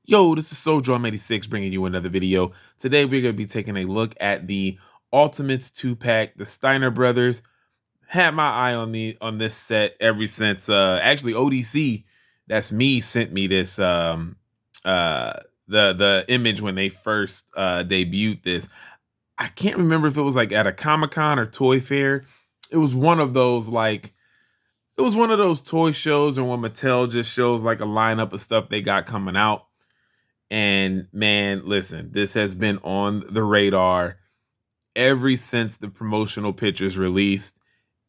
Yo, this is Soldrum86 bringing you another video. Today we're going to be taking a look at the Ultimates 2-pack, the Steiner brothers. Had my eye on this set ever since actually ODC, that's me, sent me this uh the image when they first debuted this. I can't remember if it was like at a Comic-Con or Toy Fair. It was one of those it was one of those toy shows, or when Mattel just shows like a lineup of stuff they got coming out. And man, listen, this has been on the radar ever since the promotional pictures released,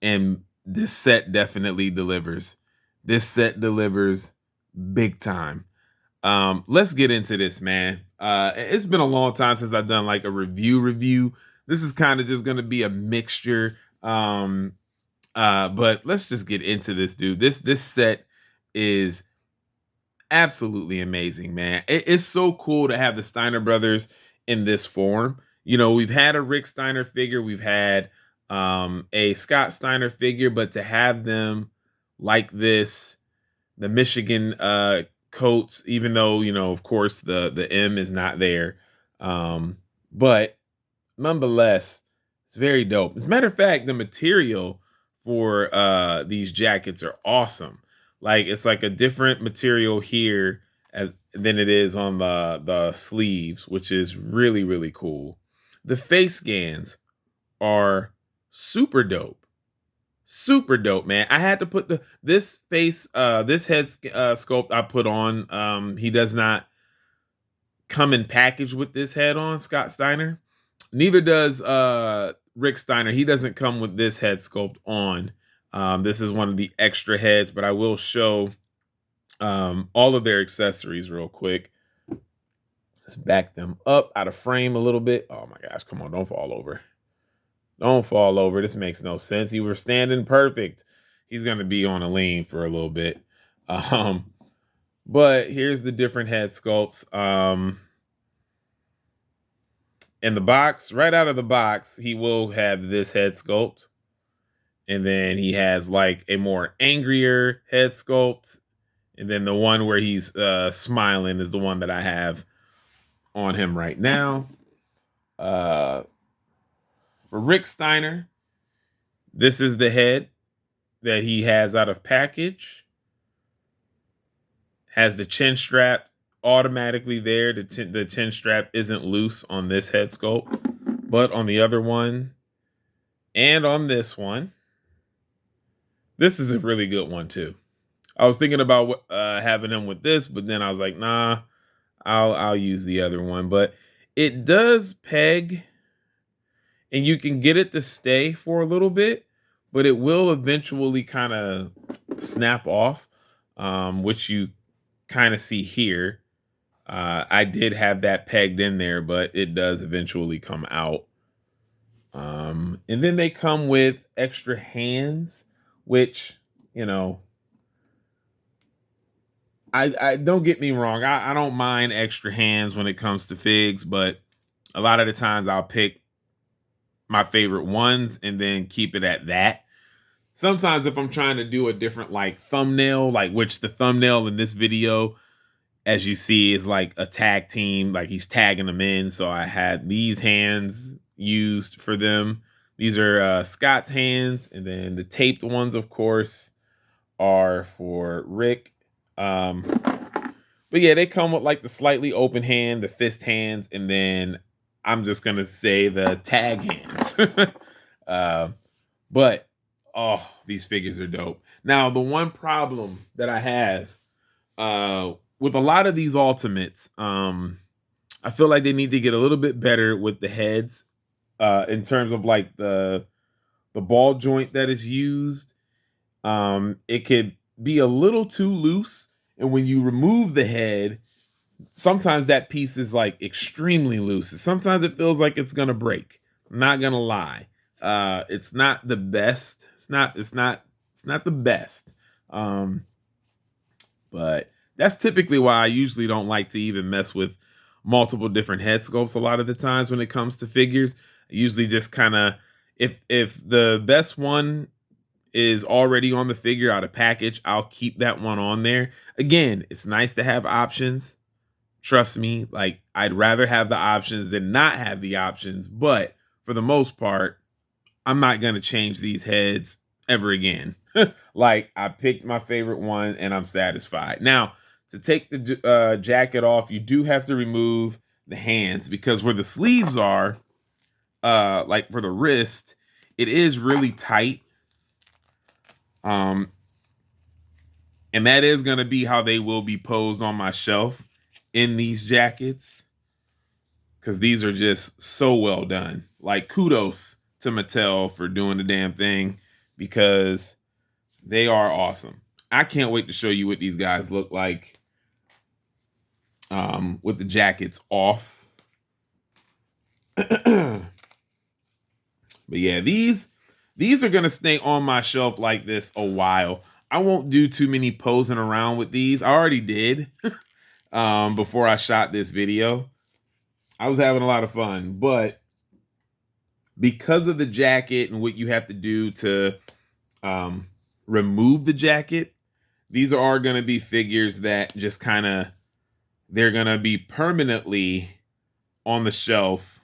and this set definitely delivers. This set delivers big time. Let's get into this, man. It's been a long time since I've done like a review. This is kind of just gonna be a mixture. But let's just get into this, dude. This set is absolutely amazing, man. It's so cool to have the Steiner brothers in this form. You know, we've had a Rick Steiner figure, we've had a Scott Steiner figure, but to have them like this, the Michigan coats, even though, you know, of course the M is not there. But nonetheless, it's very dope. As a matter of fact, the material for these jackets are awesome. Like, it's like a different material here as than it is on the sleeves, which is really, really cool. The face scans are super dope. Super dope, man. I had to put this head sculpt I put on. He does not come in package with this head on, Scott Steiner. Neither does Rick Steiner. He doesn't come with this head sculpt on. This is one of the extra heads, but I will show all of their accessories real quick. Let's back them up out of frame a little bit. Oh my gosh, come on, don't fall over. Don't fall over. This makes no sense. You were standing perfect. He's going to be on a lean for a little bit. But here's the different head sculpts. In the box, right out of the box, he will have this head sculpt. And then he has like a more angrier head sculpt. And then the one where he's smiling is the one that I have on him right now. For Rick Steiner, this is the head that he has out of package. Has the chin strap automatically there. The chin strap isn't loose on this head sculpt, but on the other one and on this one, this is a really good one too. I was thinking about having him with this, but then I was like, nah, I'll use the other one. But it does peg, and you can get it to stay for a little bit, but it will eventually kind of snap off, which you kind of see here. I did have that pegged in there, but it does eventually come out. And then they come with extra hands, which, you know, I don't get me wrong. I don't mind extra hands when it comes to figs, but a lot of the times I'll pick my favorite ones and then keep it at that. Sometimes if I'm trying to do a different like thumbnail, like which the thumbnail in this video, as you see, is like a tag team, like he's tagging them in. So I had these hands used for them. These are Scott's hands, and then the taped ones, of course, are for Rick. But yeah, they come with like the slightly open hand, the fist hands, and then I'm just gonna say the tag hands. But oh, these figures are dope. Now, the one problem that I have with a lot of these Ultimates, I feel like they need to get a little bit better with the heads in terms of like the ball joint that is used. It could be a little too loose, and when you remove the head, sometimes that piece is like extremely loose. Sometimes it feels like it's gonna break. I'm not gonna lie. It's not the best. It's not the best. But that's typically why I usually don't like to even mess with multiple different head sculpts a lot of the times when it comes to figures. I usually just kind of, if the best one is already on the figure out of package, I'll keep that one on there. Again, it's nice to have options. Trust me, like I'd rather have the options than not have the options. But for the most part, I'm not going to change these heads ever again. Like I picked my favorite one and I'm satisfied. Now, to take the jacket off, you do have to remove the hands because where the sleeves are, like for the wrist, it is really tight. Um, and that is going to be how they will be posed on my shelf in these jackets because these are just so well done. Like kudos to Mattel for doing the damn thing because they are awesome. I can't wait to show you what these guys look like with the jackets off. But yeah, these are gonna stay on my shelf like this a while. I won't do too many posing around with these. I already did before I shot this video. I was having a lot of fun, but because of the jacket and what you have to do to remove the jacket, these are going to be figures that just kind of, they're going to be permanently on the shelf.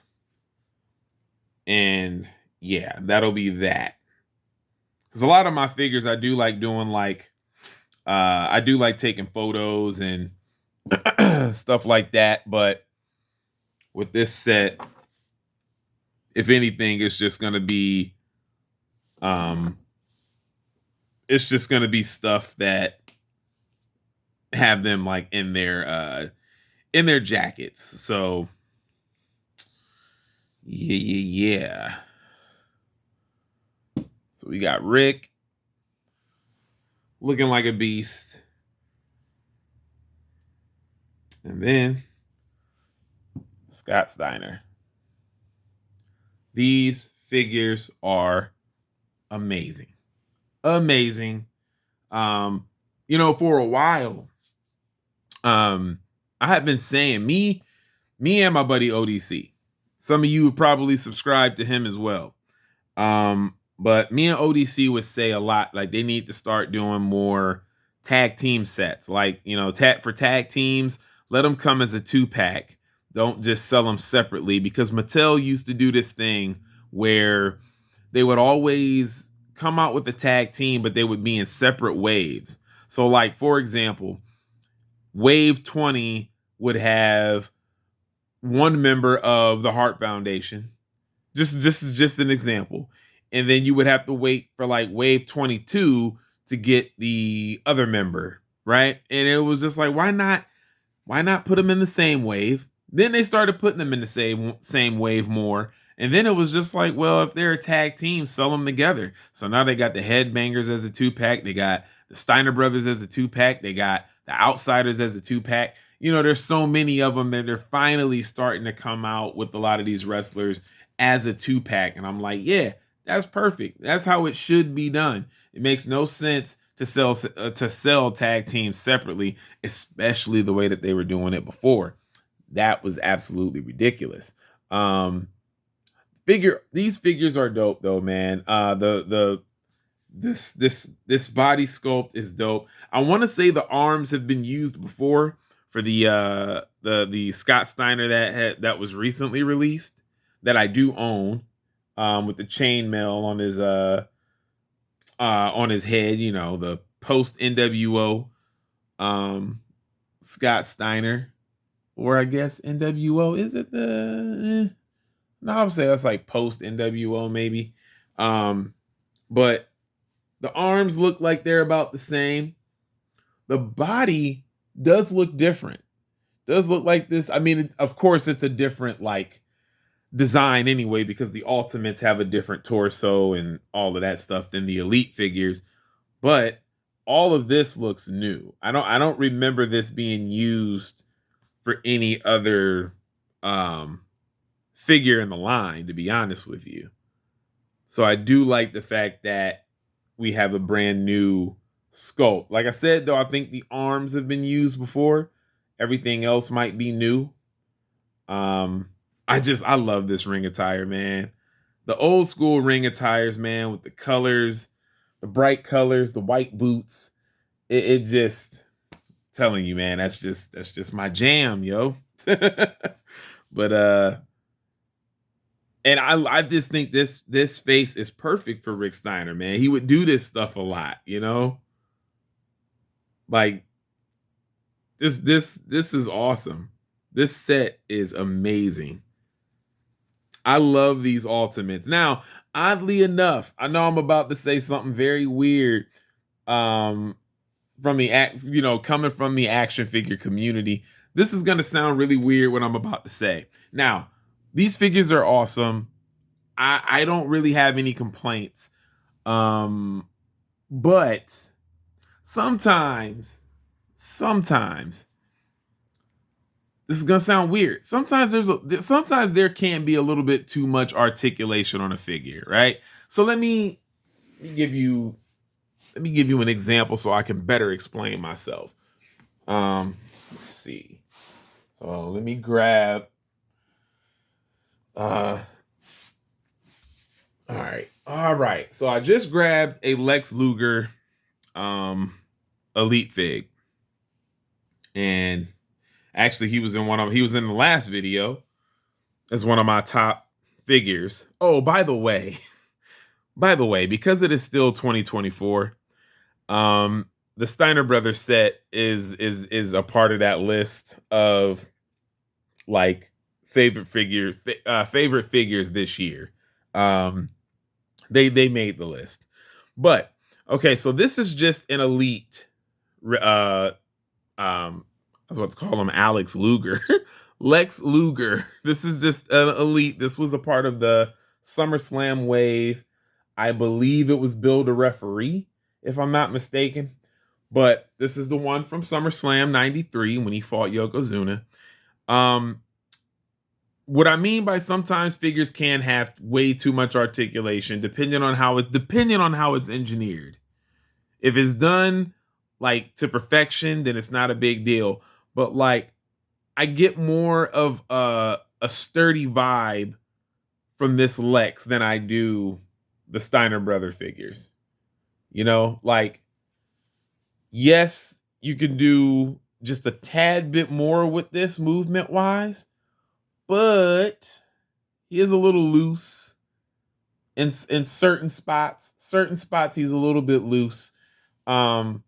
And yeah, that'll be that. Because a lot of my figures, I do like doing like, I do like taking photos and stuff like that. But with this set, if anything, it's just going to be, it's just going to be stuff that have them like in their jackets. So yeah. So we got Rick looking like a beast. And then Scott Steiner. These figures are amazing. Amazing. You know, for a while, I have been saying me and my buddy ODC. Some of you have probably subscribed to him as well. But me and ODC would say a lot, like they need to start doing more tag team sets. Like, you know, for tag teams, let them come as a 2-pack. Don't just sell them separately because Mattel used to do this thing where they would always come out with a tag team, but they would be in separate waves. So like, for example, wave 20 would have one member of the Heart Foundation. Just an example. And then you would have to wait for like wave 22 to get the other member, right? And it was just like, why not put them in the same wave? Then they started putting them in the same wave more. And then it was just like, well, if they're a tag team, sell them together. So now they got the Headbangers as a 2-pack. They got the Steiner brothers as a 2-pack. They got the Outsiders as a 2-pack. You know, there's so many of them that they're finally starting to come out with a lot of these wrestlers as a 2-pack. And I'm like, yeah, that's perfect. That's how it should be done. It makes no sense to sell tag teams separately, especially the way that they were doing it before. That was absolutely ridiculous. These figures are dope though, man. This body sculpt is dope. I want to say the arms have been used before for the Scott Steiner that was recently released that I do own, with the chainmail on his head, you know, the post NWO Scott Steiner, or I guess NWO, is it the no, I would say that's like post NWO maybe. But the arms look like they're about the same. The body does look different. Does look like this. I mean, of course, it's a different like design anyway, because the Ultimates have a different torso and all of that stuff than the Elite figures. But all of this looks new. I don't remember this being used for any other figure in the line, to be honest with you. So I do like the fact that we have a brand new sculpt. Like I said, though, I think the arms have been used before. Everything else might be new. I love this ring attire, man. The old school ring attires, man, with the colors, the bright colors, the white boots. It just, Telling you, man, that's just my jam, yo. But and I just think this face is perfect for Rick Steiner, man. He would do this stuff a lot, you know? Like this is awesome. This set is amazing. I love these ultimates. Now, oddly enough, I know I'm about to say something very weird um from the coming from the action figure community. This is going to sound really weird what I'm about to say. Now, these figures are awesome. I don't really have any complaints. But sometimes this is gonna sound weird. Sometimes there can be a little bit too much articulation on a figure, right? So give you let me give you an example so I can better explain myself. Let's see. So let me grab uh all right. So I just grabbed a Lex Luger Elite Fig. And actually he was in the last video as one of my top figures. Oh, by the way, because it is still 2024, the Steiner Brothers set is a part of that list of like favorite figures this year. They made the list. But okay, so this is just an elite I was about to call him Alex Luger. Lex Luger. This is just an elite. This was a part of the SummerSlam wave. I believe it was Build a Referee, if I'm not mistaken. But this is the one from SummerSlam 93 when he fought Yokozuna. What I mean by sometimes figures can have way too much articulation depending on how it's engineered. If it's done like to perfection, then it's not a big deal. But like I get more of a sturdy vibe from this Lex than I do the Steiner brother figures. You know, like yes, you can do just a tad bit more with this movement wise, but he is a little loose in certain spots. Certain spots he's a little bit loose. And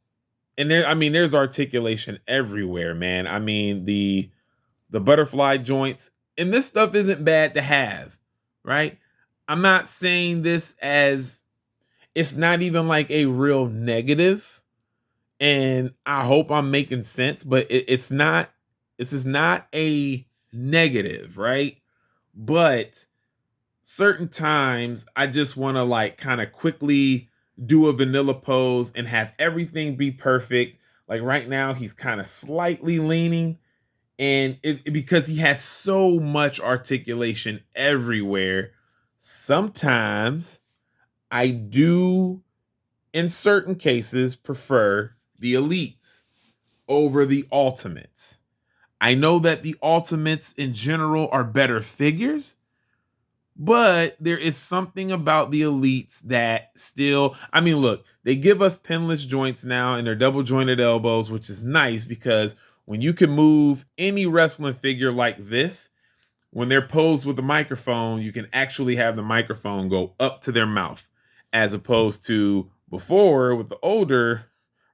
there's articulation everywhere, man. I mean, the butterfly joints, and this stuff isn't bad to have, right? I'm not saying this as it's not even like a real negative, and I hope I'm making sense, but it's not. This is not a negative, right? But certain times I just want to like kind of quickly do a vanilla pose and have everything be perfect. Like right now, he's kind of slightly leaning, and because he has so much articulation everywhere, sometimes I do, in certain cases, prefer the elites over the ultimates. I know that the ultimates in general are better figures, but there is something about the elites that still, I mean, look, they give us pinless joints now and they're double jointed elbows, which is nice because when you can move any wrestling figure like this, when they're posed with a microphone, you can actually have the microphone go up to their mouth, as opposed to before with the older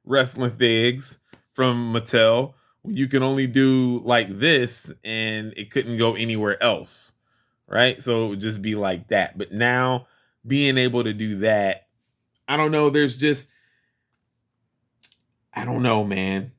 wrestling figs from Mattel, when you can only do like this and it couldn't go anywhere else, right? So it would just be like that. But now being able to do that, I don't know. I don't know, man.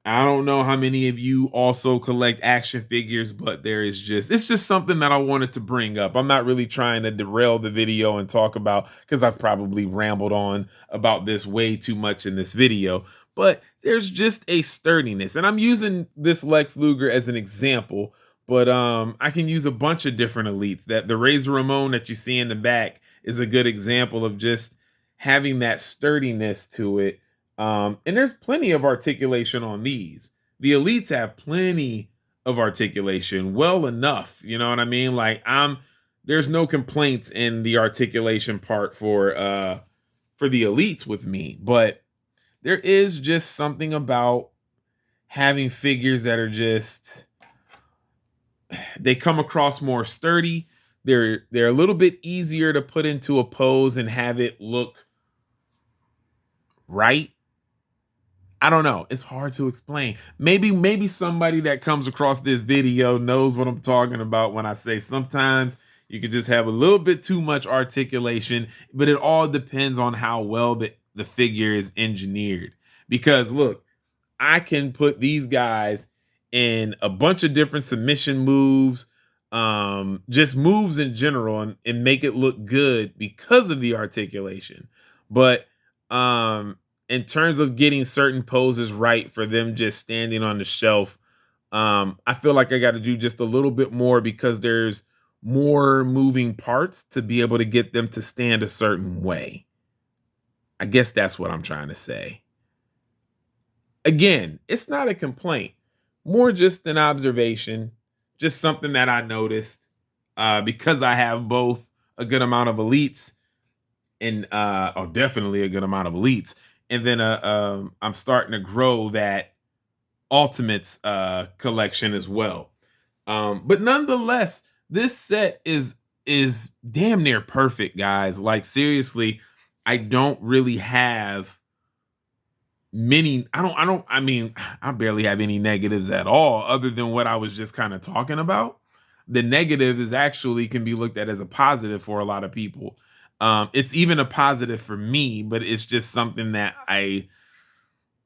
I don't know how many of you also collect action figures, but it's just something that I wanted to bring up. I'm not really trying to derail the video and talk about, because I've probably rambled on about this way too much in this video, but there's just a sturdiness. And I'm using this Lex Luger as an example, but I can use a bunch of different elites. That the Razor Ramon that you see in the back is a good example of just having that sturdiness to it. And there's plenty of articulation on these. The elites have plenty of articulation, well enough. You know what I mean? Like there's no complaints in the articulation part for the elites with me, but there is just something about having figures that are just, they come across more sturdy. They're a little bit easier to put into a pose and have it look right. I don't know. It's hard to explain. Maybe somebody that comes across this video knows what I'm talking about when I say sometimes you can just have a little bit too much articulation, but it all depends on how well the figure is engineered. Because look, I can put these guys in a bunch of different submission moves, just moves in general, and make it look good because of the articulation. But um, in terms of getting certain poses right for them just standing on the shelf, I feel like I got to do just a little bit more because there's more moving parts to be able to get them to stand a certain way. I guess that's what I'm trying to say. Again, it's not a complaint, more just an observation, just something that I noticed because I have both a good amount of elites and oh, definitely a good amount of elites, and then I'm starting to grow that ultimates collection as well. But nonetheless, this set is damn near perfect, guys. Like seriously, I don't really have many, I mean, I barely have any negatives at all other than what I was just kind of talking about. The negative is actually can be looked at as a positive for a lot of people. It's even a positive for me, but it's just something that I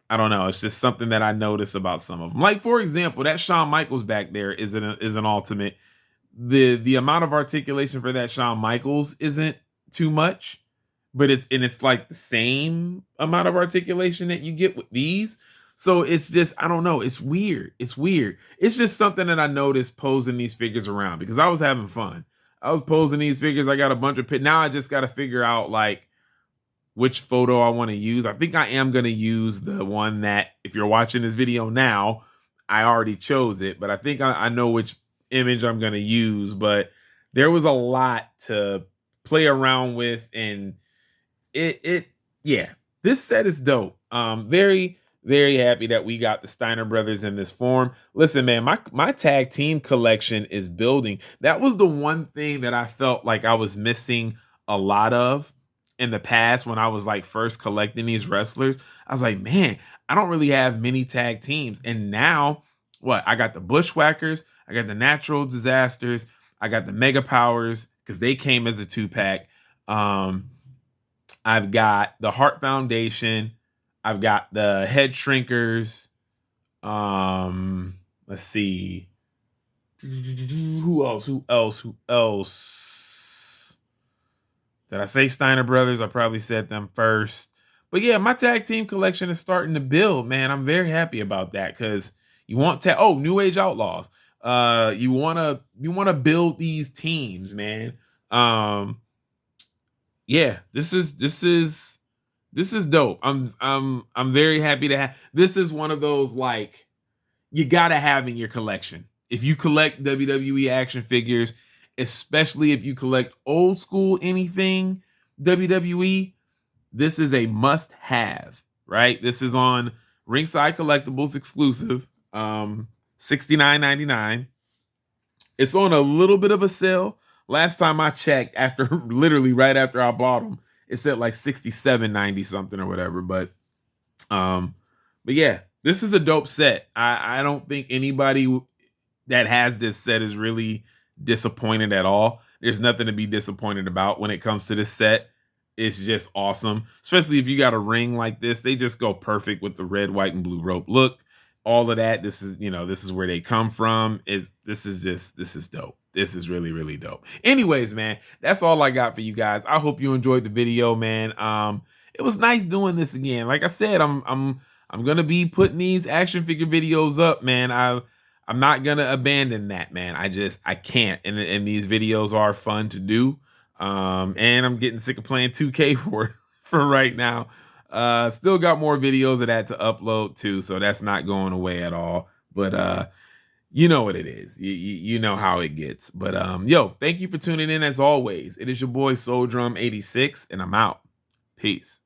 don't know. It's just something that I notice about some of them. Like for example, that Shawn Michaels back there is an ultimate. The amount of articulation for that Shawn Michaels isn't too much, but it's like the same amount of articulation that you get with these. So it's just, I don't know, it's weird. It's weird. It's just something that I noticed posing these figures around because I was having fun. I was posing these figures. I got a bunch of now I just got to figure out like which photo I want to use. I think I am going to use the one that, if you're watching this video now, I already chose it, but I think I know which image I'm going to use. But there was a lot to play around with, and yeah, this set is dope. Very, very happy that we got the Steiner brothers in this form. Listen, man, my tag team collection is building. That was the one thing that I felt like I was missing a lot of in the past when I was like first collecting these wrestlers. I was like, man, I don't really have many tag teams. And now what? I got the Bushwhackers, I got the Natural Disasters, I got the Mega Powers because they came as a 2-pack. I've got the Heart Foundation. I've got the Head Shrinkers. Let's see. Who else? Who else? Who else? Did I say Steiner Brothers? I probably said them first. But yeah, my tag team collection is starting to build, man. I'm very happy about that because you want New Age Outlaws. You wanna build these teams, man. Yeah, this is dope. I'm very happy to have. This is one of those like you gotta have in your collection. If you collect WWE action figures, especially if you collect old school anything WWE, this is a must have, right? This is on Ringside Collectibles exclusive, 69.99. It's on a little bit of a sale. Last time I checked, after literally right after I bought them, it said like 67.90 something or whatever. Um, but yeah, this is a dope set. I don't think anybody that has this set is really disappointed at all. There's nothing to be disappointed about when it comes to this set. It's just awesome, especially if you got a ring like this. They just go perfect with the red, white, and blue rope look. All of that. This is where they come from. This is dope. This is really, really dope. Anyways, man, that's all I got for you guys. I hope you enjoyed the video, man. It was nice doing this again. Like I said, I'm gonna be putting these action figure videos up, man. I'm not gonna abandon that, man. I can't. And these videos are fun to do. And I'm getting sick of playing 2K for right now. Still got more videos of that to upload too, so that's not going away at all. But you know what it is. You know how it gets. But yo, thank you for tuning in as always. It is your boy Soul Drum 86, and I'm out. Peace.